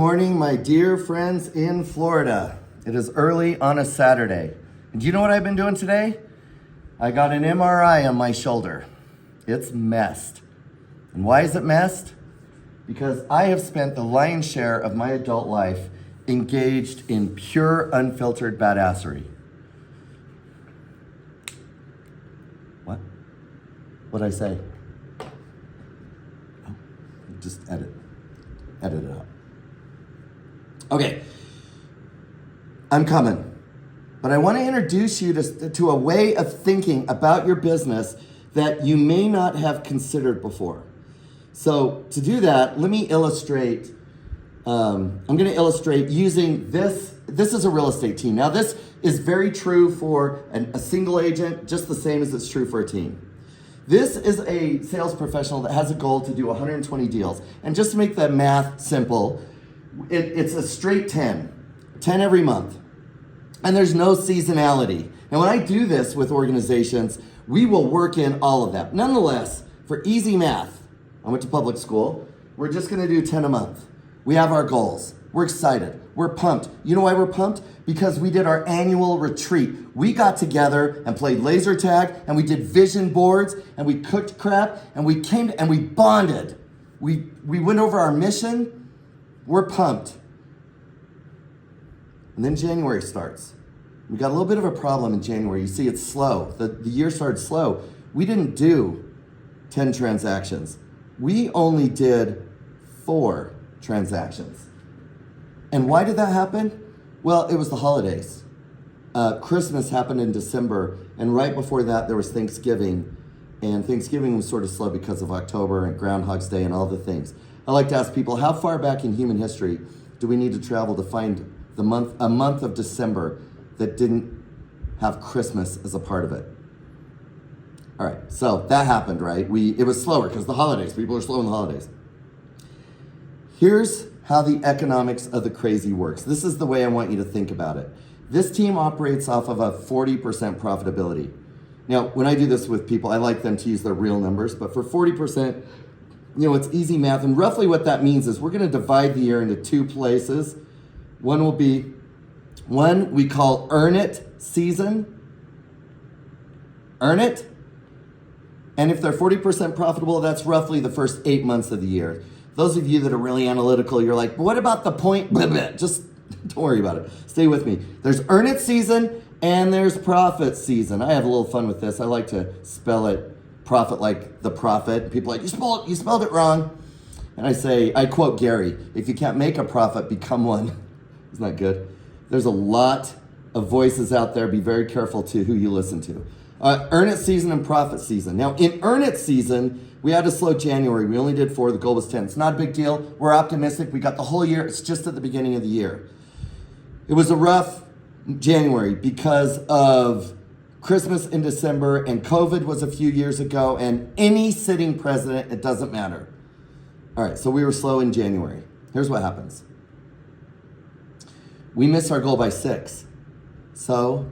Morning, my dear friends in Florida. It is early on a Saturday. And do you know what I've been doing today? I got an MRI on my shoulder. It's messed. And why is it messed? Because I have spent the lion's share of my adult life engaged in pure, unfiltered badassery. What? What'd I say? Oh, just edit it out. Okay, I'm coming, but I want to introduce you to a way of thinking about your business that you may not have considered before. So to do that, let me illustrate. I'm going to illustrate using this. This is a real estate team. Now, this is very true for a single agent, just the same as it's true for a team. This is a sales professional that has a goal to do 120 deals. And just to make the math simple, it's a straight 10 every month. And there's no seasonality. And when I do this with organizations, we will work in all of that. Nonetheless, for easy math, I went to public school, we're just gonna do 10 a month. We have our goals. We're excited. We're pumped. You know why we're pumped? Because we did our annual retreat. We got together and played laser tag, and we did vision boards, and we cooked crap, and we came and we bonded. We went over our mission. We're pumped. And then January starts. We got a little bit of a problem in January. You see, it's slow. The year started slow. We didn't do 10 transactions. We only did 4 transactions. And why did that happen? Well, it was the holidays. Christmas happened in December, and right before that, there was Thanksgiving. And Thanksgiving was sort of slow because of October and Groundhog's Day and all the things. I like to ask people, how far back in human history do we need to travel to find a month of December that didn't have Christmas as a part of it? All right, so that happened, right? It was slower because the holidays. People are slow in the holidays. Here's how the economics of the crazy works. This is the way I want you to think about it. This team operates off of a 40% profitability. Now, when I do this with people, I like them to use their real numbers, but for 40%, it's easy math. And roughly what that means is we're going to divide the year into 2 places. One will be one we call earn it season. Earn it. And if they're 40% profitable, that's roughly the first 8 months of the year. Those of you that are really analytical, you're like, but what about the point? Just don't worry about it. Stay with me. There's earn it season and there's profit season. I have a little fun with this. I like to spell it profit like the prophet. People are like, you spelled it wrong. And I quote Gary, if you can't make a profit, become one. Isn't that good? There's a lot of voices out there. Be very careful to who you listen to. Earn it season and profit season. Now, in earn it season, we had a slow January. We only did 4. The goal was 10. It's not a big deal. We're optimistic. We got the whole year. It's just at the beginning of the year. It was a rough January because of Christmas in December, and COVID was a few years ago, and any sitting president, it doesn't matter. All right, so we were slow in January. Here's what happens. We missed our goal by 6. So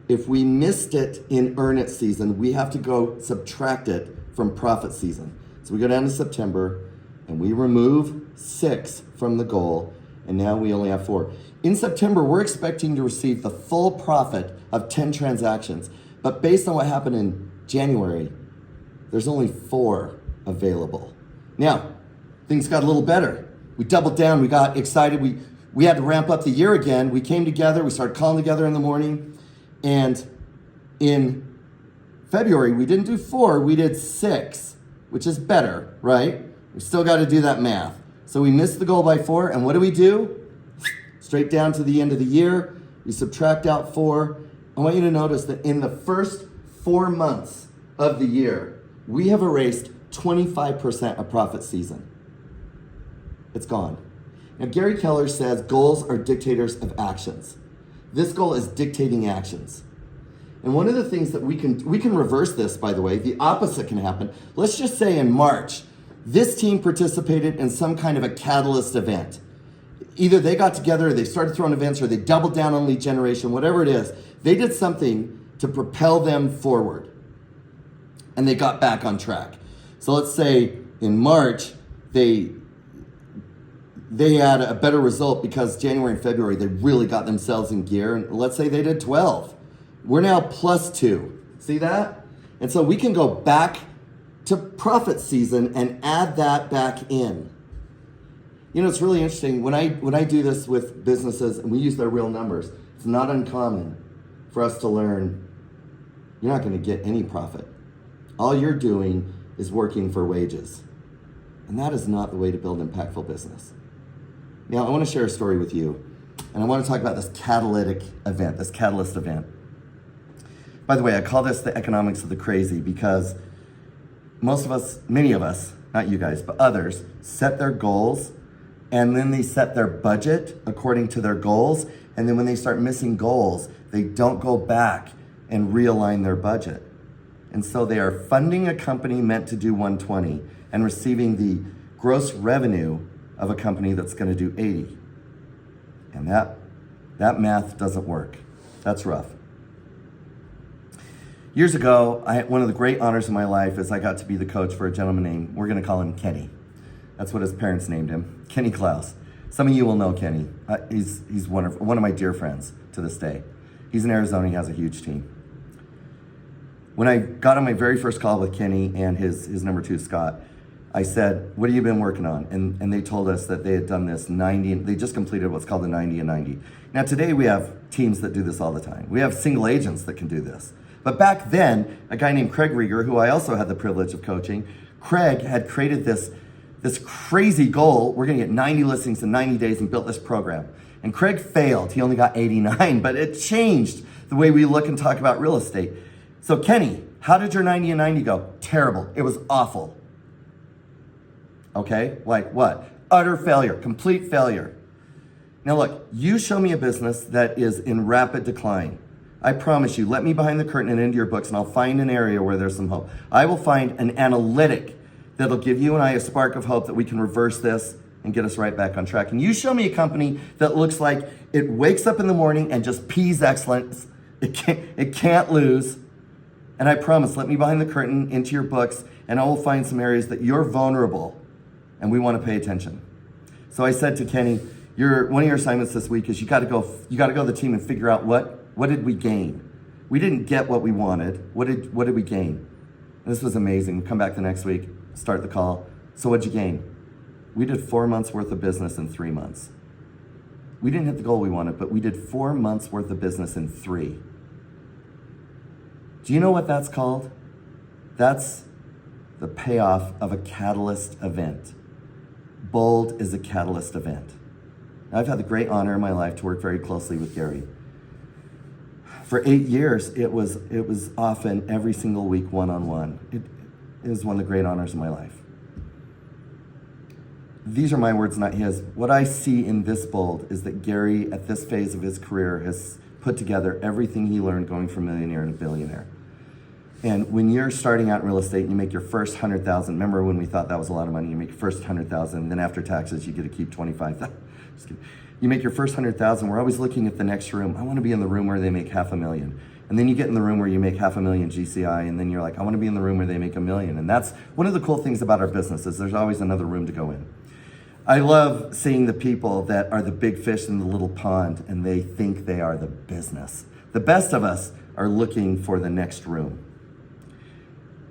if we missed it in earn it season, we have to go subtract it from profit season. So we go down to September, and we remove 6 from the goal, and now we only have 4. In September, we're expecting to receive the full profit of 10 transactions. But based on what happened in January, there's only 4 available. Now, things got a little better. We doubled down. We got excited. We had to ramp up the year again. We came together. We started calling together in the morning. And in February, we didn't do 4. We did 6, which is better, right? We still got to do that math. So we missed the goal by 4. And what do? Straight down to the end of the year, we subtract out 4. I want you to notice that in the first 4 months of the year, we have erased 25% of profit season. It's gone. Now, Gary Keller says goals are dictators of actions. This goal is dictating actions. And one of the things that we can reverse this, by the way, the opposite can happen. Let's just say in March, this team participated in some kind of a catalyst event. Either they got together, or they started throwing events, or they doubled down on lead generation, whatever it is. They did something to propel them forward, and they got back on track. So let's say in March, they they had a better result because January and February, they really got themselves in gear. And let's say they did 12. We're now +2. See that? And so we can go back to profit season and add that back in. You know, it's really interesting. When I do this with businesses and we use their real numbers, it's not uncommon for us to learn you're not going to get any profit. All you're doing is working for wages. And that is not the way to build an impactful business. Now, I want to share a story with you, and I want to talk about this catalyst event. By the way, I call this the economics of the crazy because many of us, not you guys, but others, set their goals, and then they set their budget according to their goals, and then when they start missing goals, they don't go back and realign their budget. And so they are funding a company meant to do 120 and receiving the gross revenue of a company that's going to do 80. And that math doesn't work. That's rough. Years ago, one of the great honors of my life is I got to be the coach for a gentleman named, we're going to call him Kenny. That's what his parents named him, Kenny Klaus. Some of you will know Kenny. He's one of my dear friends to this day. He's in Arizona. He has a huge team. When I got on my very first call with Kenny and his number 2, Scott, I said, what have you been working on? And they told us that they had done this 90, they just completed what's called the 90 and 90. Now today we have teams that do this all the time. We have single agents that can do this. But back then, a guy named Craig Rieger, who I also had the privilege of coaching, Craig had created this crazy goal. We're gonna get 90 listings in 90 days and built this program. And Craig failed, he only got 89, but it changed the way we look and talk about real estate. So Kenny, how did your 90 and 90 go? Terrible, it was awful. Okay, like what? Utter failure, complete failure. Now look, you show me a business that is in rapid decline. I promise you, let me behind the curtain and into your books and I'll find an area where there's some hope. I will find an analytic that'll give you and I a spark of hope that we can reverse this and get us right back on track. And you show me a company that looks like it wakes up in the morning and just pees excellence. It can't lose. And I promise, let me behind the curtain into your books and I will find some areas that you're vulnerable and we want to pay attention. So I said to Kenny, one of your assignments this week is you got to go to the team and figure out what did we gain? We didn't get what we wanted. What did we gain? And this was amazing. Come back the next week, start the call. So what'd you gain? We did 4 months worth of business in 3 months. We didn't hit the goal we wanted, but we did 4 months worth of business in 3. Do you know what that's called? That's the payoff of a catalyst event. Bold is a catalyst event. Now, I've had the great honor in my life to work very closely with Gary. For 8 years, it was often every single week, one-on-one. It was one of the great honors of my life. These are my words, not his. What I see in this Bold is that Gary, at this phase of his career, has put together everything he learned going from millionaire to billionaire. And when you're starting out in real estate and you make your first 100,000, remember when we thought that was a lot of money, you make your first 100,000, then after taxes, you get to keep 25,000. You make your first 100,000, we're always looking at the next room. I want to be in the room where they make $500,000. And then you get in the room where you make $500,000 GCI, and then you're like, I want to be in the room where they make $1 million. And that's one of the cool things about our business is there's always another room to go in. I love seeing the people that are the big fish in the little pond and they think they are the business. The best of us are looking for the next room.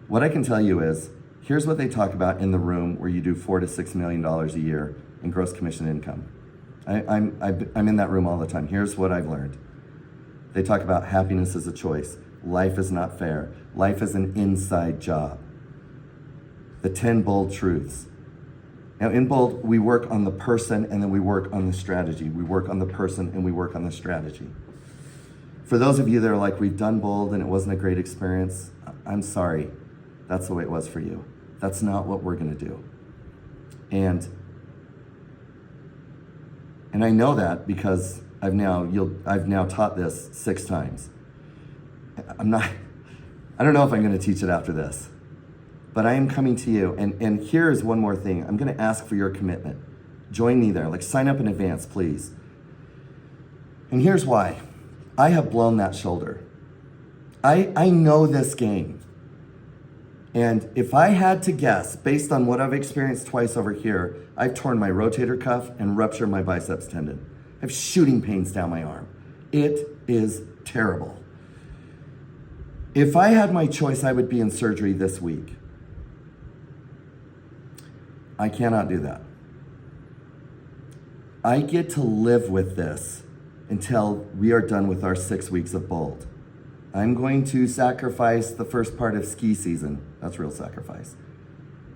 What I can tell you is, here's what they talk about in the room where you do $4 to $6 million a year in gross commission income. I'm in that room all the time. Here's what I've learned. They talk about happiness is a choice. Life is not fair. Life is an inside job. The 10 bold truths. Now in Bold, we work on the person and then we work on the strategy. We work on the person and we work on the strategy. For those of you that are like, we've done Bold and it wasn't a great experience, I'm sorry. That's the way it was for you. That's not what we're gonna do. And I know that because I've now taught this 6 times. I don't know if I'm gonna teach it after this, but I am coming to you. And here is one more thing. I'm gonna ask for your commitment. Join me there, like sign up in advance, please. And here's why. I have blown that shoulder. I know this game. And if I had to guess, based on what I've experienced twice over here, I've torn my rotator cuff and ruptured my biceps tendon. I have shooting pains down my arm. It is terrible. If I had my choice, I would be in surgery this week. I cannot do that. I get to live with this until we are done with our 6 weeks of Bold. I'm going to sacrifice the first part of ski season. That's real sacrifice.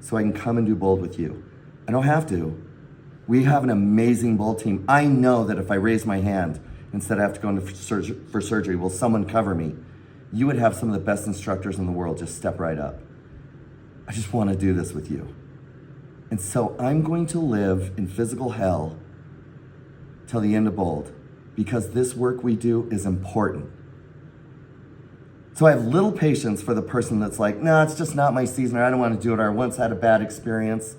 So I can come and do Bold with you. I don't have to. We have an amazing Bold team. I know that if I raise my hand, instead I have to go into for surgery, will someone cover me? You would have some of the best instructors in the world just step right up. I just want to do this with you. And so I'm going to live in physical hell till the end of Bold, because this work we do is important. So I have little patience for the person that's like, no, it's just not my season, or I don't want to do it, or I once had a bad experience.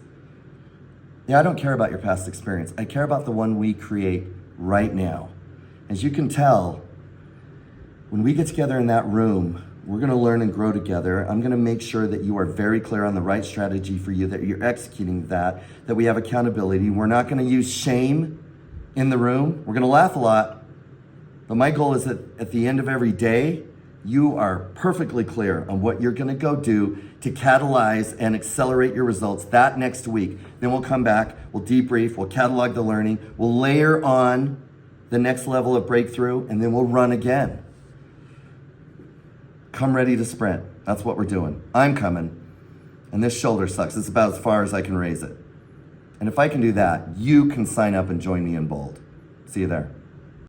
Yeah, I don't care about your past experience. I care about the one we create right now. As you can tell, when we get together in that room, we're going to learn and grow together. I'm going to make sure that you are very clear on the right strategy for you, that you're executing that we have accountability. We're not going to use shame in the room. We're going to laugh a lot. But my goal is that at the end of every day, you are perfectly clear on what you're going to go do to catalyze and accelerate your results that next week. Then we'll come back, we'll debrief, we'll catalog the learning, we'll layer on the next level of breakthrough, and then we'll run again. Come ready to sprint. That's what we're doing. I'm coming. And this shoulder sucks. It's about as far as I can raise it. And if I can do that, you can sign up and join me in Bold. See you there.